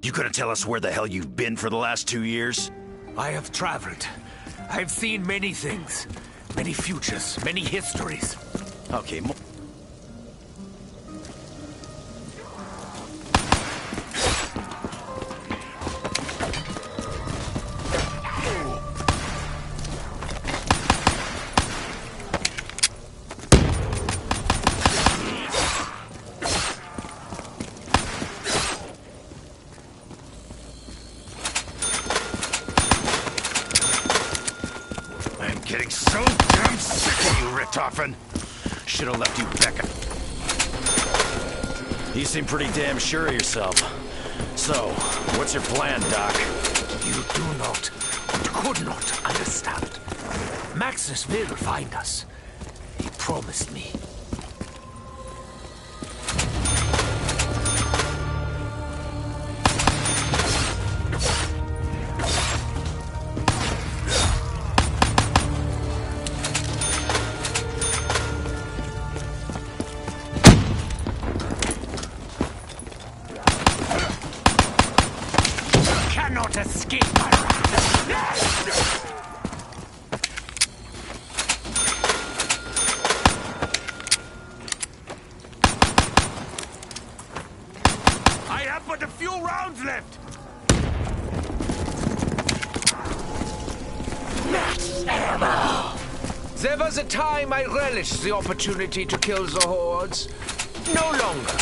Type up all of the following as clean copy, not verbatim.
You gonna tell us where the hell you've been for the last 2 years? I have traveled. I've seen many things. Many futures, many histories. Okay, I'm getting so damn sick of you, Richtofen. Should have left you back. You seem pretty damn sure of yourself. So, what's your plan, Doc? You do not, and could not understand. Maximus will find us. He promised me. Cannot escape my wrath. I have but a few rounds left. Max ammo. There was a time I relished the opportunity to kill the hordes. No longer.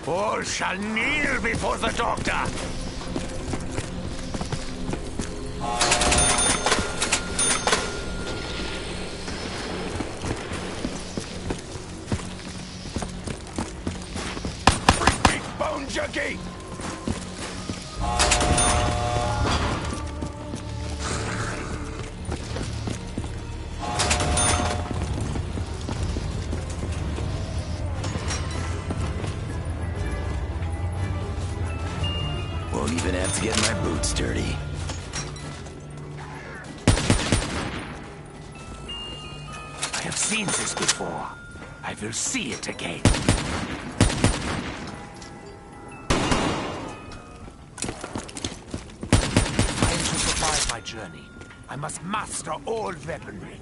All shall kneel before the doctor. Freak big bone junkie! Won't even have to get my boots dirty. I have seen this before. I will see it again. I am to survive my journey. I must master all weaponry.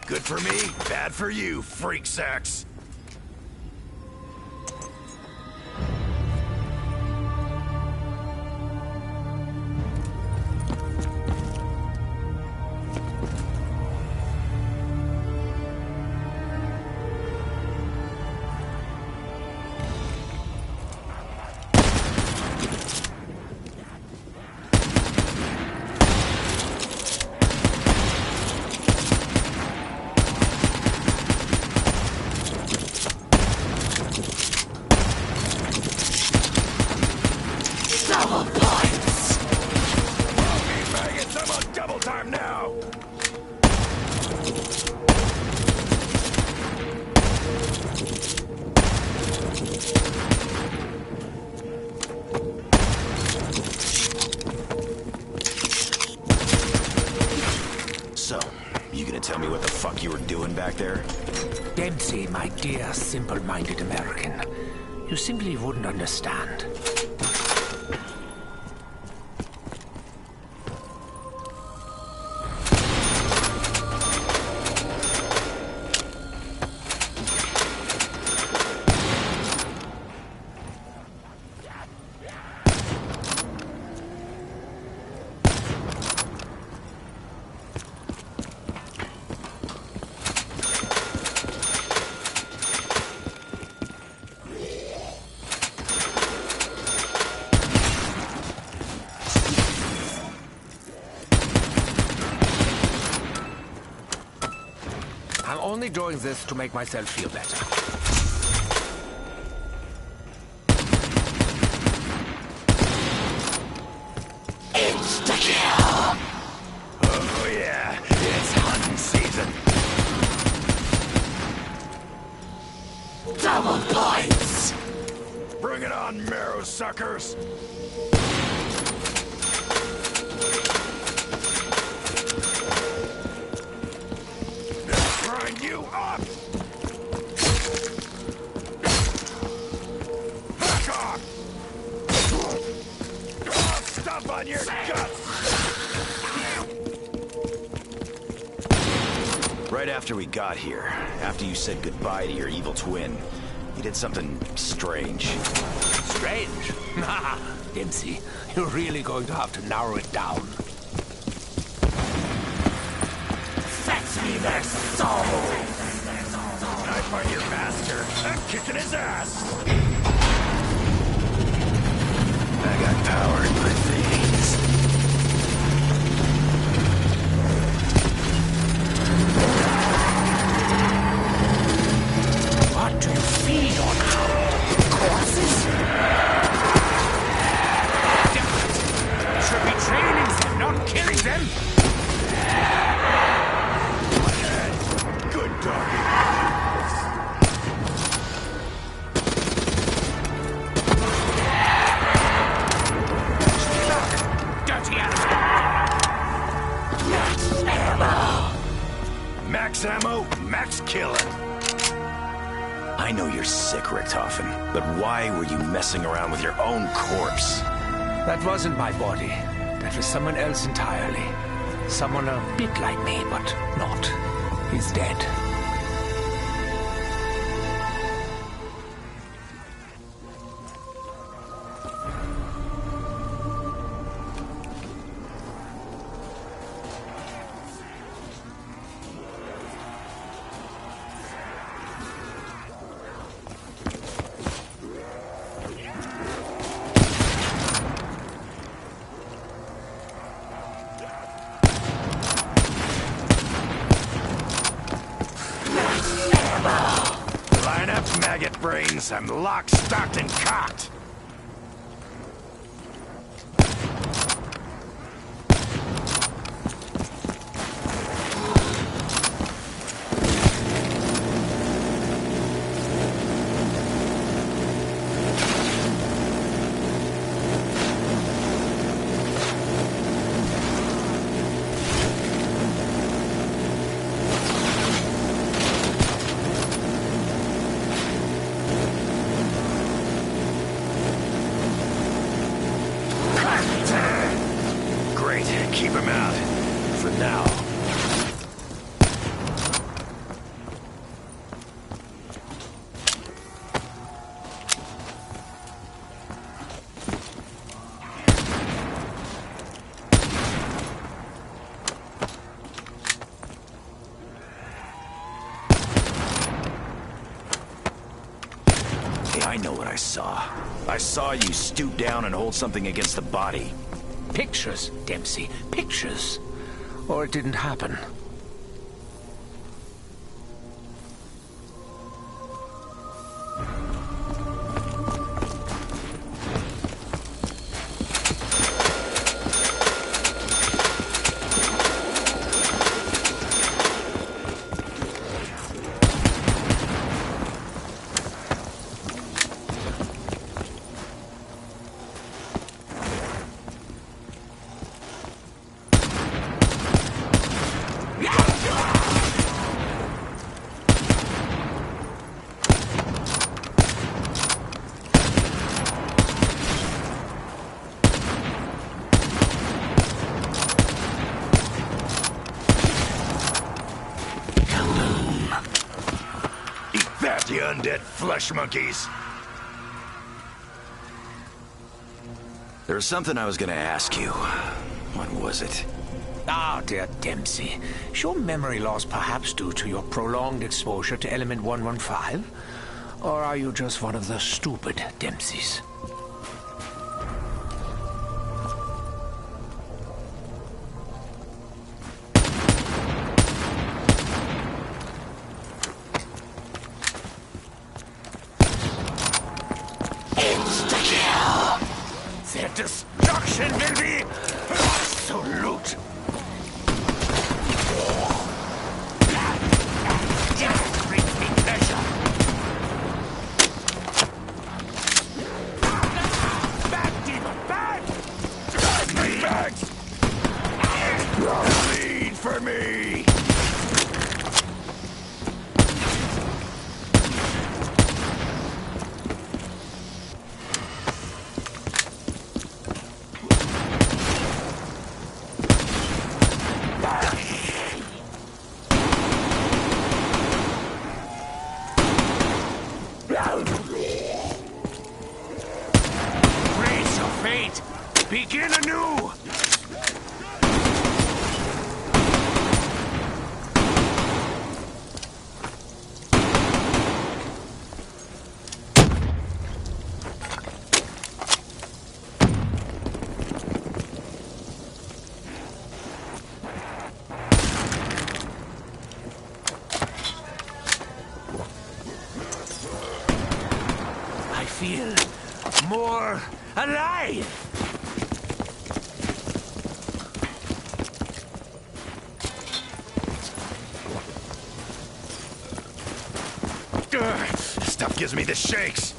Good for me, bad for you, freak sacks. tell me what the fuck you were doing back there? Dempsey, my dear, simple-minded American. You simply wouldn't understand. I'm only doing this to make myself feel better. Insta-kill! Oh yeah, it's hunting season. Double points! Bring it on, marrow suckers! Grind you up! Back off! I'll stomp on your guts! Right after we got here, after you said goodbye to your evil twin, you did something strange. Strange? Dempsey, you're really going to have to narrow it down. Fetch me their souls! When I find your master, I'm kicking his ass! I got power in my veins. What do you feed on, Hound? Corpses? Different. Should be training them, not killing them. Good doggy. Dirty animal. Max ammo, max killing. I know you're sick, Richtofen, but why were you messing around with your own corpse? That wasn't my body. That was someone else entirely. Someone a bit like me, but not. He's dead. Line up, maggot brains. I'm locked, stocked, and cocked. Great, keep him out. For now. Hey, I know what I saw. I saw you stoop down and hold something against the body. Pictures, Dempsey. Pictures. Or it didn't happen. dead flesh monkeys. There was something I was gonna ask you. What was it? Ah, dear Dempsey. Is your memory loss perhaps due to your prolonged exposure to element 115? Or are you just one of the stupid Dempseys? Their destruction will be absolute. Death brings me pleasure. Back, demon, back! Drive me back! Bleed for me! Raise your fate. Begin anew. I feel more alive. This stuff gives me the shakes.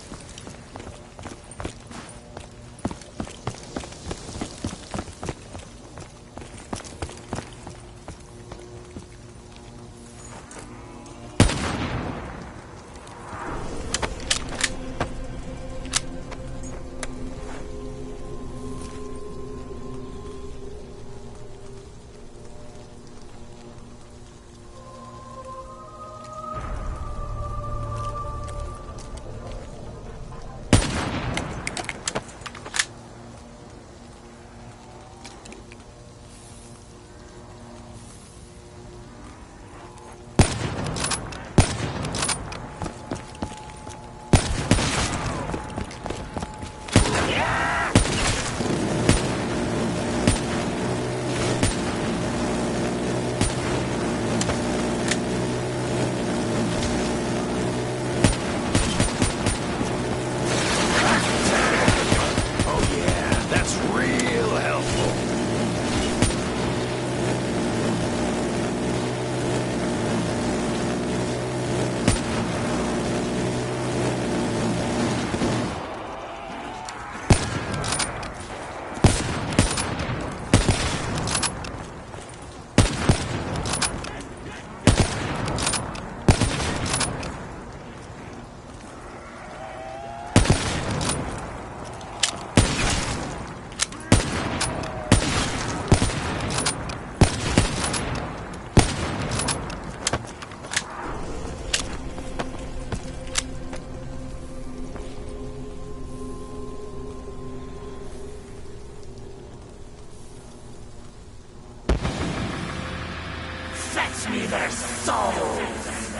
Fetch me their souls!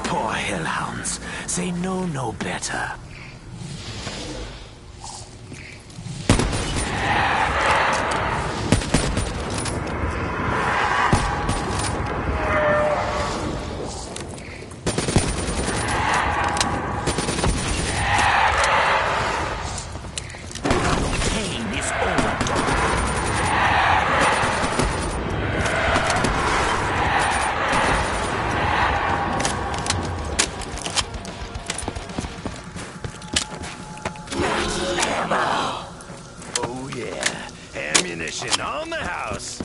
Poor hellhounds. They know no better. Pain is over. Oh yeah, ammunition on the house.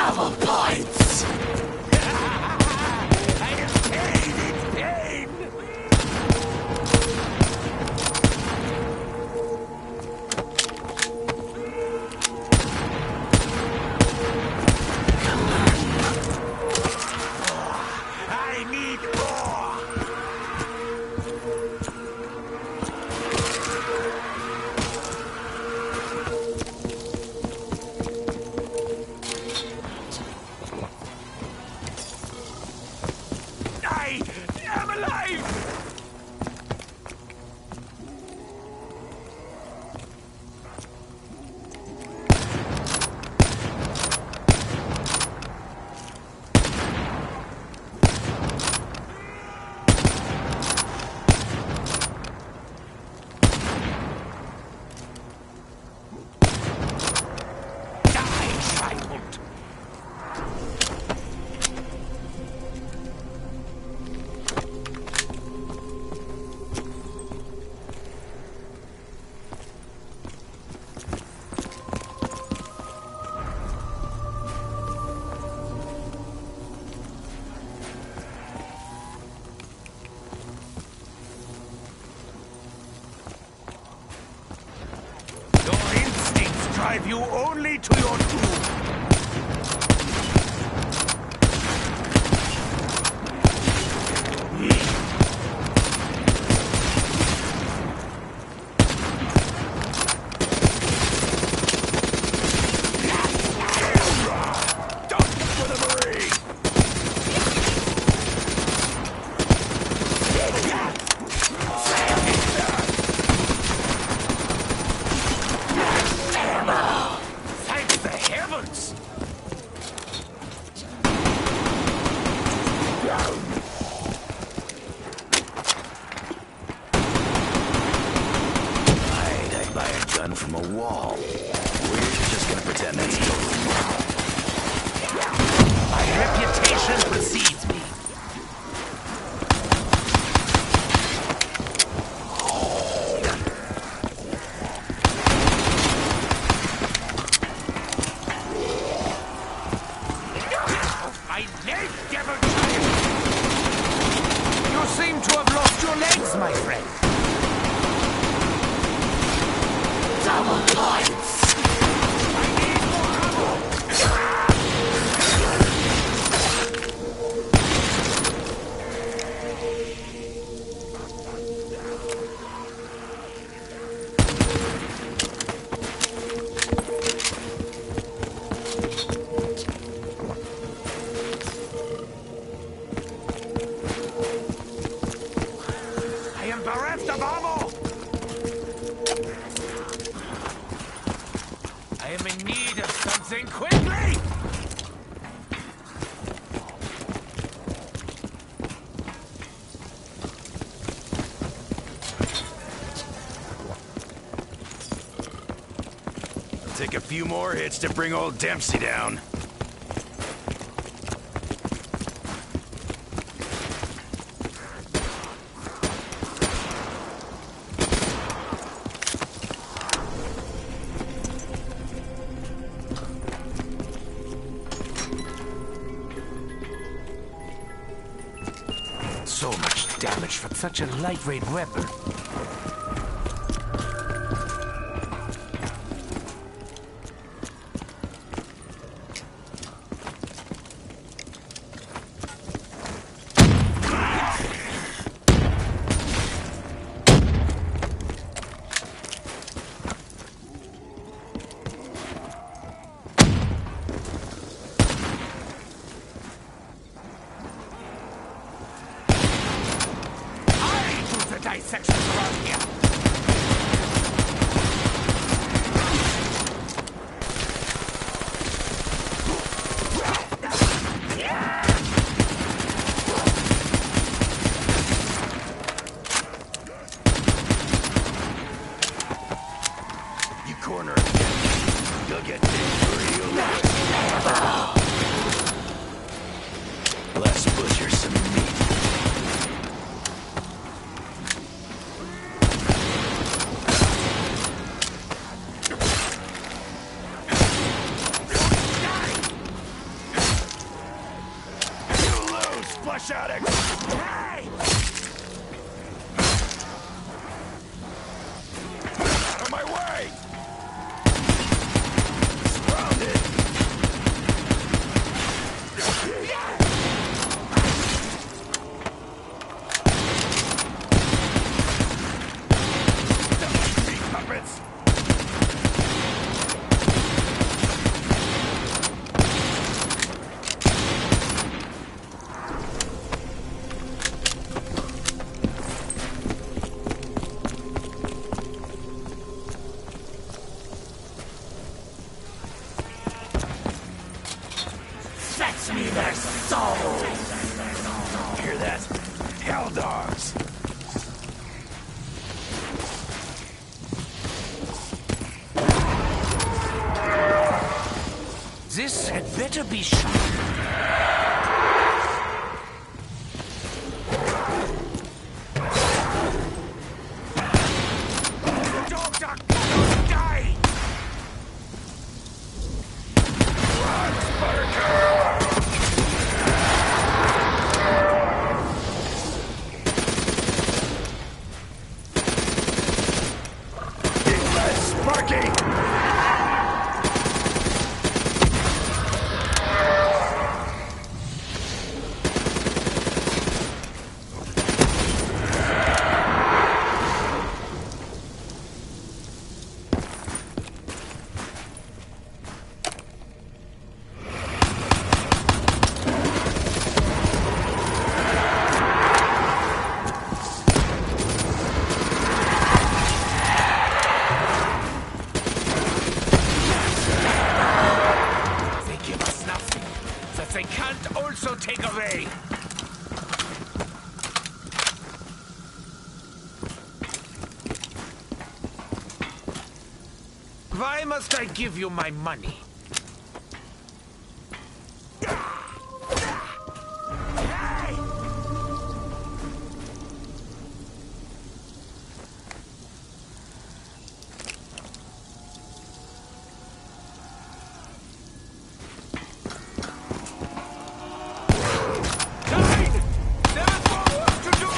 Double points! I am pain in pain! I need more! I am alive! Your instincts drive you only to your doom. Duck for the Marine! Thank the heavens! I'd buy a gun from a wall. We're just gonna pretend that's totally normal. My reputation precedes me. My leg, devil child! You seem to have lost your legs, my friend. Double points! I need more ammo! I am bereft of ammo! I am in need of something quickly! Take a few more hits to bring old Dempsey down. So much damage for such a lightweight weapon. Dissections around here. You corner again. You'll get real Let's butcher some meat. trash addict! Hey! Out of my way! Surrounded! Meat puppets! Fetch me their souls! Hear that? Hell dogs! This had better be shot. Doctor, die! Run, Buttercup! Eat less, Sparky! They give us nothing that they can't also take away. Why must I give you my money? Guide! There's more work to do!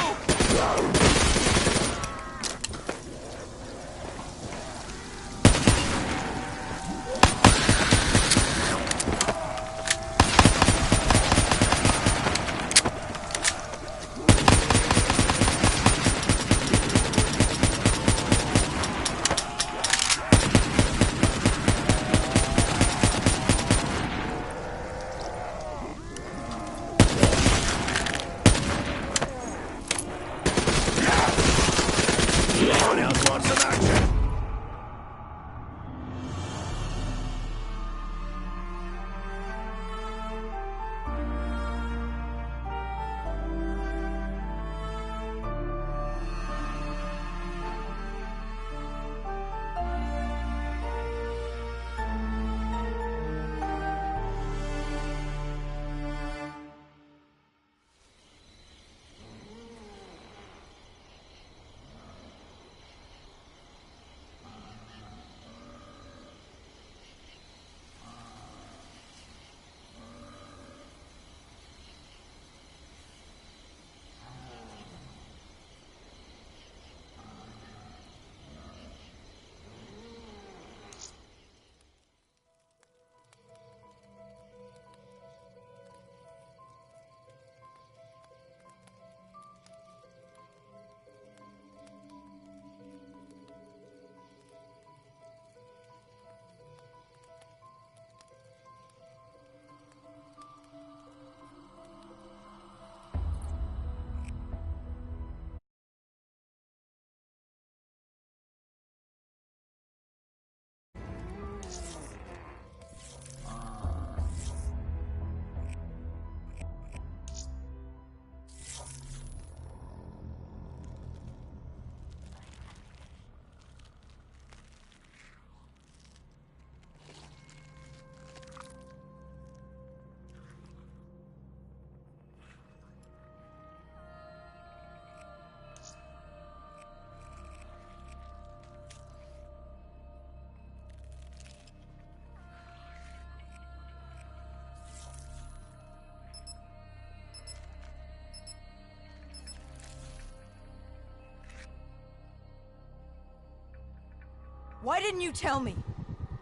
Why didn't you tell me?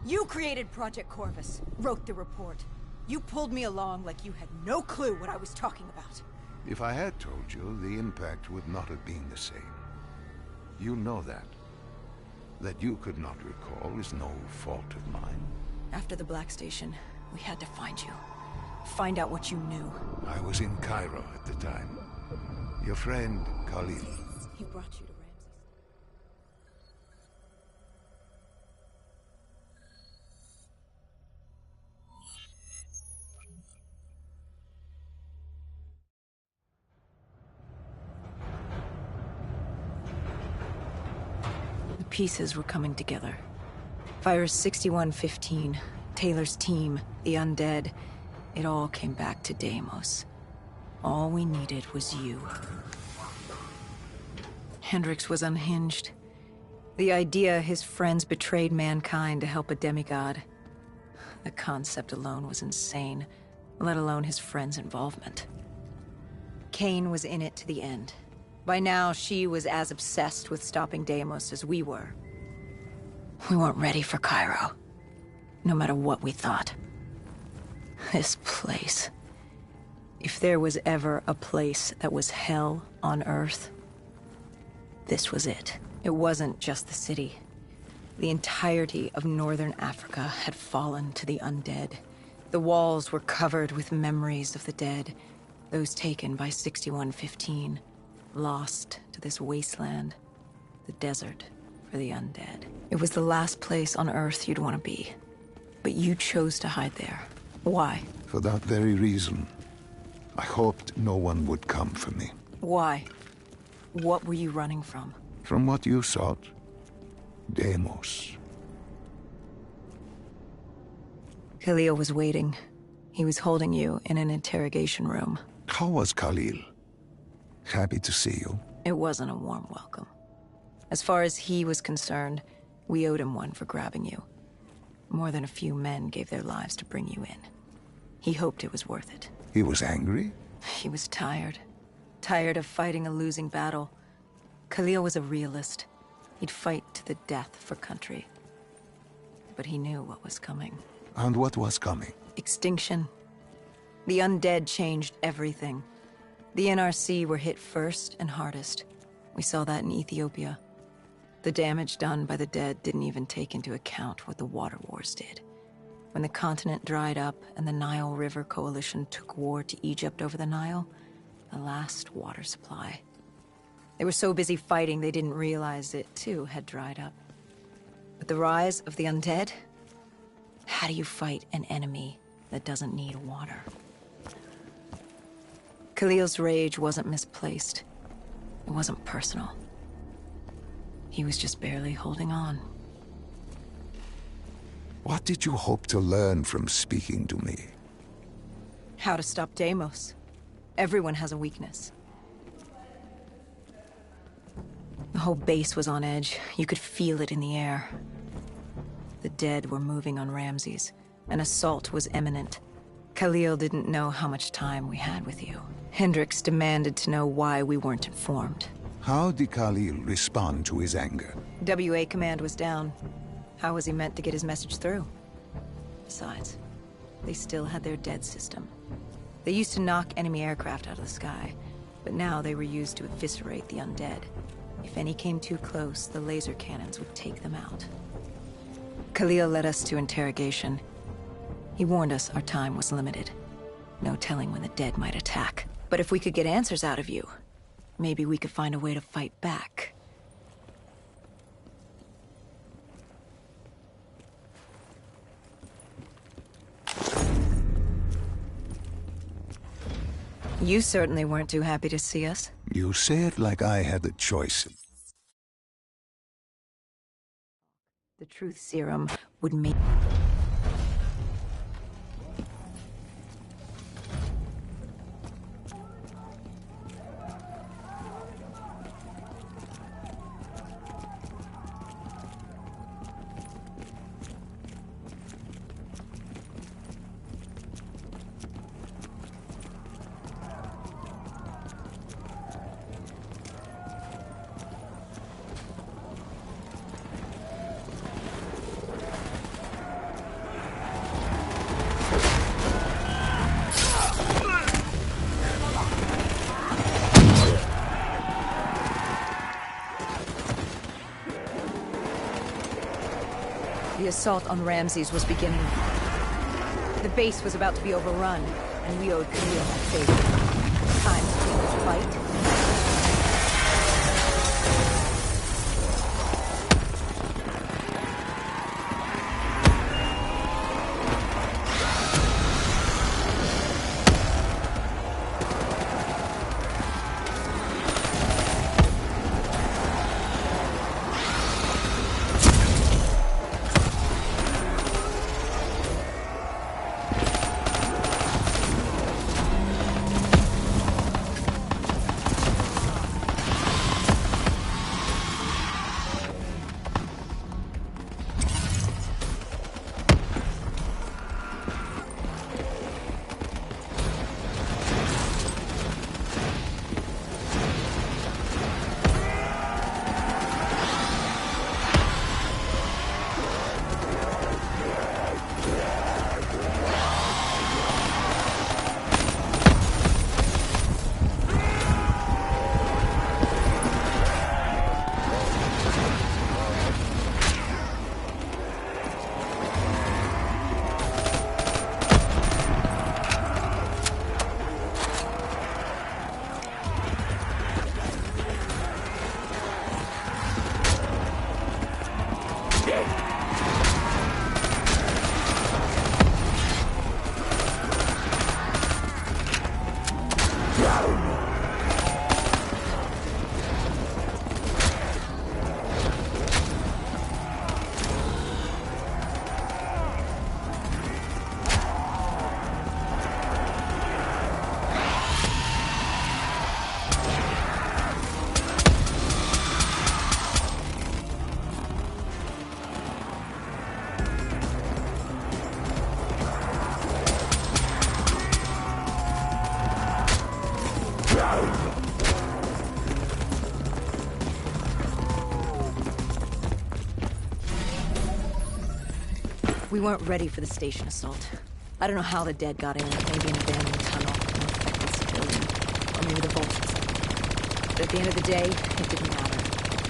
You created Project Corvus, wrote the report. You pulled me along like you had no clue what I was talking about. If I had told you, the impact would not have been the same. You know that. That you could not recall is no fault of mine. After the Black Station, we had to find you. Find out what you knew. I was in Cairo at the time. Your friend, Khalil. He brought you to Ramses. The pieces were coming together. Virus 6115, Taylor's team, the undead. It all came back to Deimos. All we needed was you. Hendricks was unhinged. The idea his friends betrayed mankind to help a demigod. The concept alone was insane, let alone his friends' involvement. Kane was in it to the end. By now, she was as obsessed with stopping Deimos as we were. We weren't ready for Cairo, no matter what we thought. This place. If there was ever a place that was hell on Earth, this was it. It wasn't just the city. The entirety of northern Africa had fallen to the undead. The walls were covered with memories of the dead, those taken by 6115, lost to this wasteland, the desert for the undead. It was the last place on Earth you'd want to be, but you chose to hide there. Why? For that very reason. I hoped no one would come for me. Why? What were you running from? From what you sought. Deimos. Khalil was waiting. He was holding you in an interrogation room. How was Khalil? Happy to see you. It wasn't a warm welcome. As far as he was concerned, we owed him one for grabbing you. More than a few men gave their lives to bring you in. He hoped it was worth it. He was angry? He was tired. Tired of fighting a losing battle. Khalil was a realist. He'd fight to the death for country. But he knew what was coming. And what was coming? Extinction. The undead changed everything. The NRC were hit first and hardest. We saw that in Ethiopia. The damage done by the dead didn't even take into account what the water wars did. When the continent dried up and the Nile River Coalition took war to Egypt over the Nile, the last water supply. They were so busy fighting they didn't realize it, too, had dried up. But the rise of the undead? How do you fight an enemy that doesn't need water? Khalil's rage wasn't misplaced. It wasn't personal. He was just barely holding on. What did you hope to learn from speaking to me? How to stop Deimos. Everyone has a weakness. The whole base was on edge. You could feel it in the air. The dead were moving on Ramses. An assault was imminent. Khalil didn't know how much time we had with you. Hendricks demanded to know why we weren't informed. How did Khalil respond to his anger? WA command was down. How was he meant to get his message through? Besides, they still had their dead system. They used to knock enemy aircraft out of the sky, but now they were used to eviscerate the undead. If any came too close, the laser cannons would take them out. Khalil led us to interrogation. He warned us our time was limited. No telling when the dead might attack. But if we could get answers out of you, maybe we could find a way to fight back. You certainly weren't too happy to see us. You say it like I had the choice. The truth serum would make... assault on Ramses was beginning. The base was about to be overrun, and we owed Khalil that favor. Time to take this fight. We weren't ready for the station assault. I don't know how the dead got in, maybe an abandoned tunnel, an infected civilian, or maybe the vultures. But at the end of the day, it didn't matter.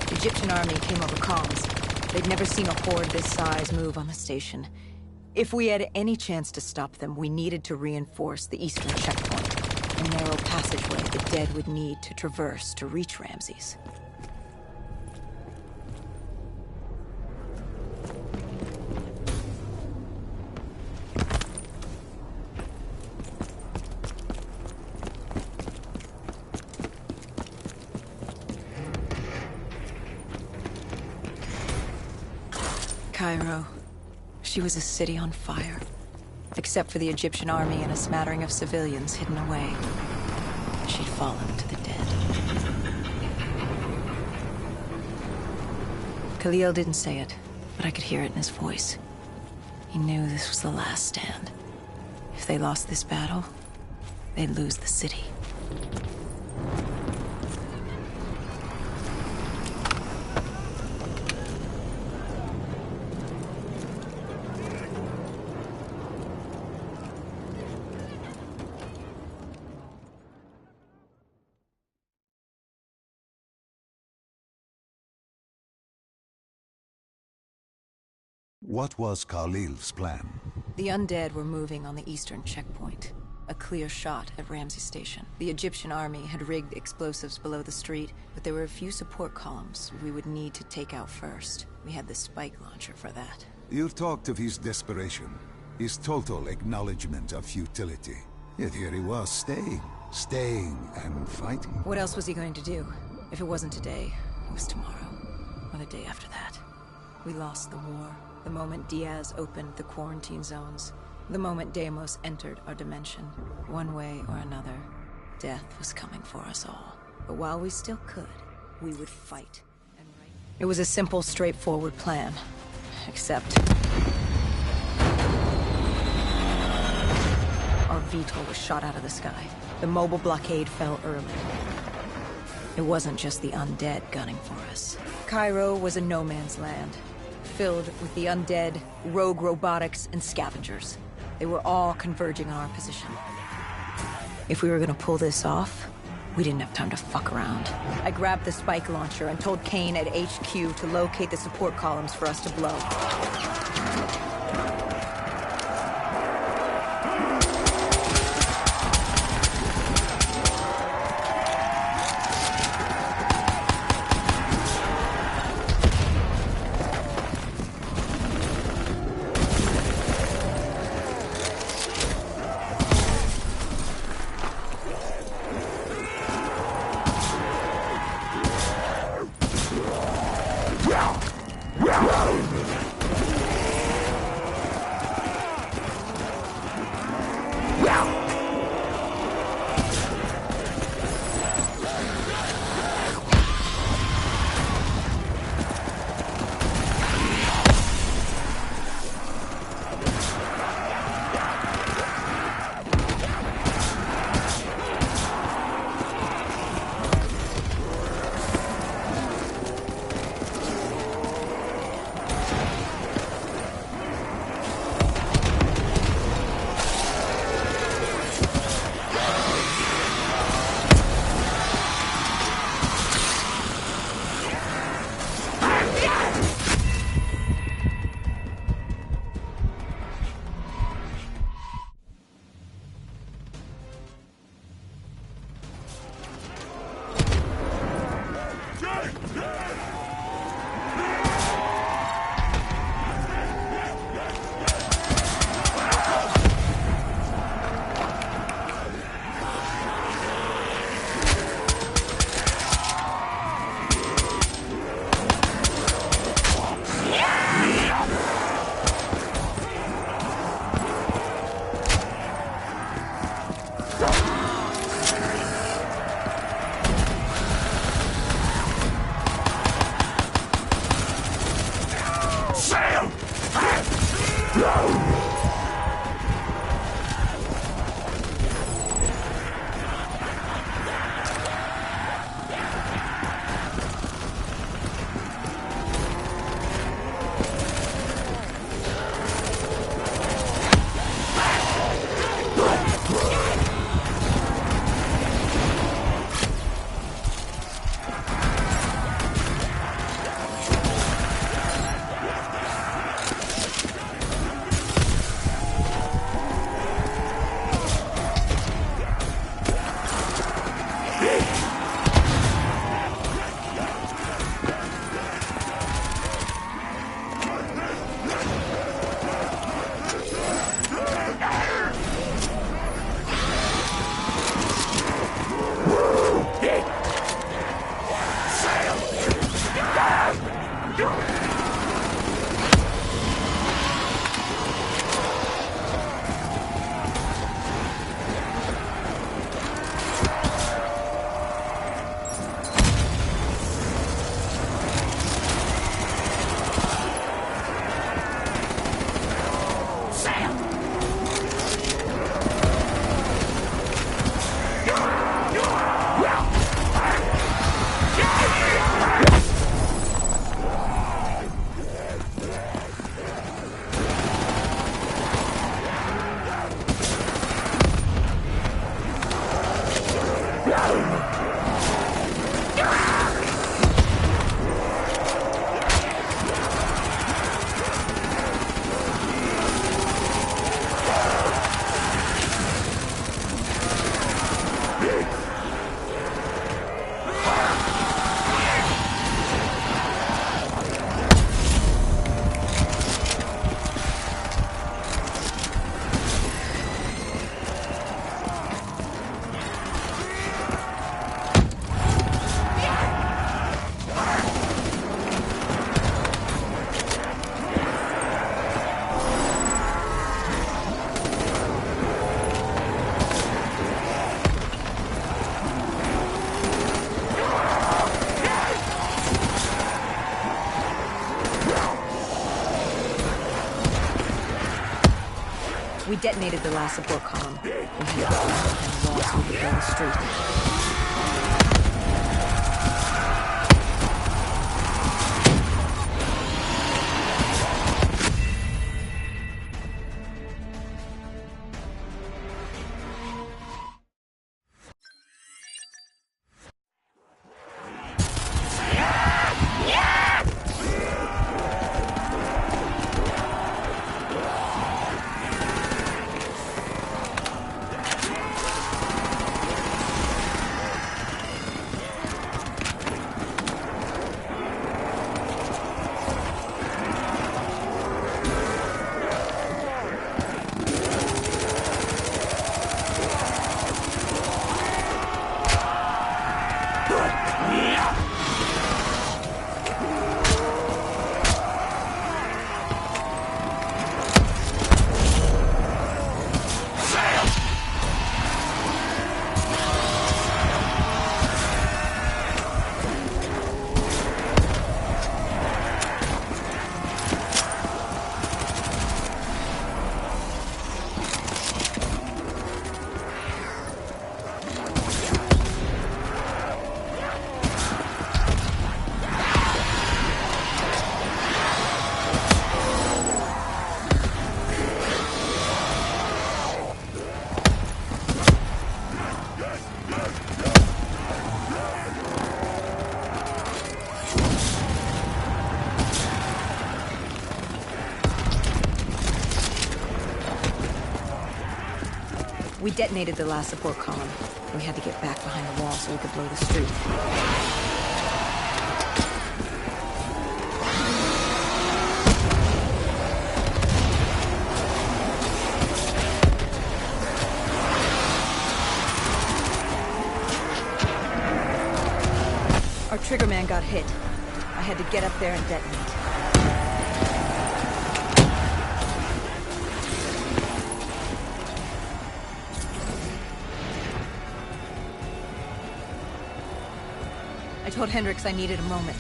The Egyptian army came over comms. They'd never seen a horde this size move on the station. If we had any chance to stop them, we needed to reinforce the eastern checkpoint, a narrow passageway the dead would need to traverse to reach Ramses. Cairo. She was a city on fire. Except for the Egyptian army and a smattering of civilians hidden away. She'd fallen to the dead. Khalil didn't say it, but I could hear it in his voice. He knew this was the last stand. If they lost this battle, they'd lose the city. What was Khalil's plan? The undead were moving on the eastern checkpoint. A clear shot at Ramses Station. The Egyptian army had rigged explosives below the street, but there were a few support columns we would need to take out first. We had the spike launcher for that. You talked of his desperation, his total acknowledgement of futility. Yet here he was, staying and fighting. What else was he going to do? If it wasn't today, it was tomorrow, or the day after that. We lost the war. The moment Diaz opened the quarantine zones, the moment Deimos entered our dimension, one way or another, death was coming for us all. But while we still could, we would fight. It was a simple, straightforward plan. Except... our VTOL was shot out of the sky. The mobile blockade fell early. It wasn't just the undead gunning for us. Cairo was a no-man's land, filled with the undead, rogue robotics, and scavengers. They were all converging on our position. If we were gonna pull this off, we didn't have time to fuck around. I grabbed the spike launcher and told Kane at HQ to locate the support columns for us to blow. We detonated the last support column. We had to get behind the wall so we could blow the street. We detonated the last support column. We had to get back behind the wall so we could blow the street. Our triggerman got hit. I had to get up there and detonate. I told Hendricks I needed a moment.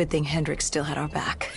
Good thing Hendrik still had our back.